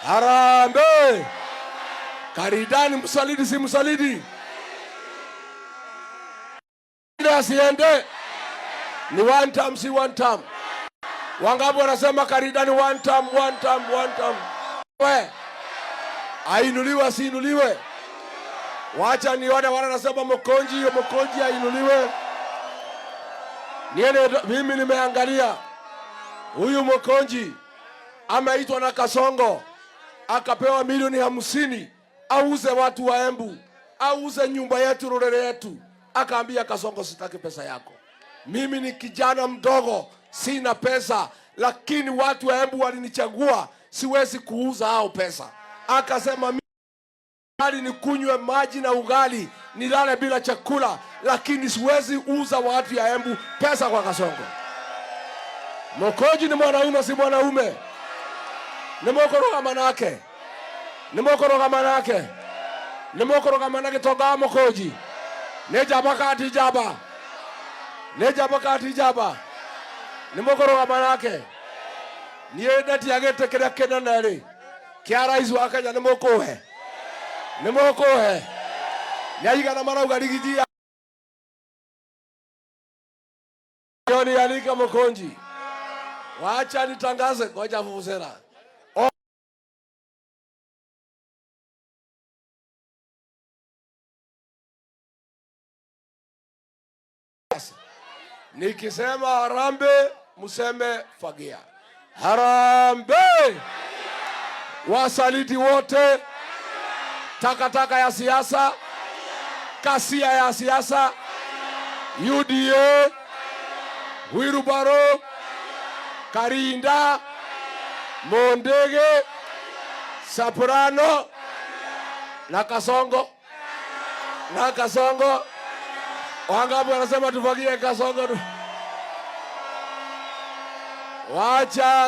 Harambee! Karidani msalidi si msalidi? Asiende ni one time si one time. Wangapi wanasema Karidani one time? We ainuliwe siinuliwe? Wacha nione wale wanasema Mokonji ainuliwe. Mimi nimeangalia huyu Mokonji ameitwa na Kasongo akapewa milioni 50 auze watu wa Embu, auze nyumba yetu, Rorere yetu. Akaambia Kasongo, sitaki pesa yako. Mimi ni kijana mdogo, sina pesa, lakini watu wa Embu walinichagua, siwezi kuuza hao pesa. Akasema mimi nikunywe maji na ugali, nilale bila chakula, lakini siwezi uza watu ya Embu pesa kwa Kasongo. Mokonji ni mwanaume si mwanaume? Nimokoroga manake. Nimokoroga manake toga Mokonji. Nejaba kati jaba. Nimokoroga manake. Niende tiagete kira kena nari. Kiara izu akanya nimokohe. Nyayiga na marauga rigijia. Yoni alika Mokonji. Wacha nitangaze ngoja vuvuzela. Nikisema harambe, museme fagia. Harambe! Wasaliti wote, takataka ya siasa, kasia ya siasa, UDA, Wirubaro, Karinda, Mondege, Soprano, na Kasongo. Wangapi wanasema tufagie Kasongo? Wacha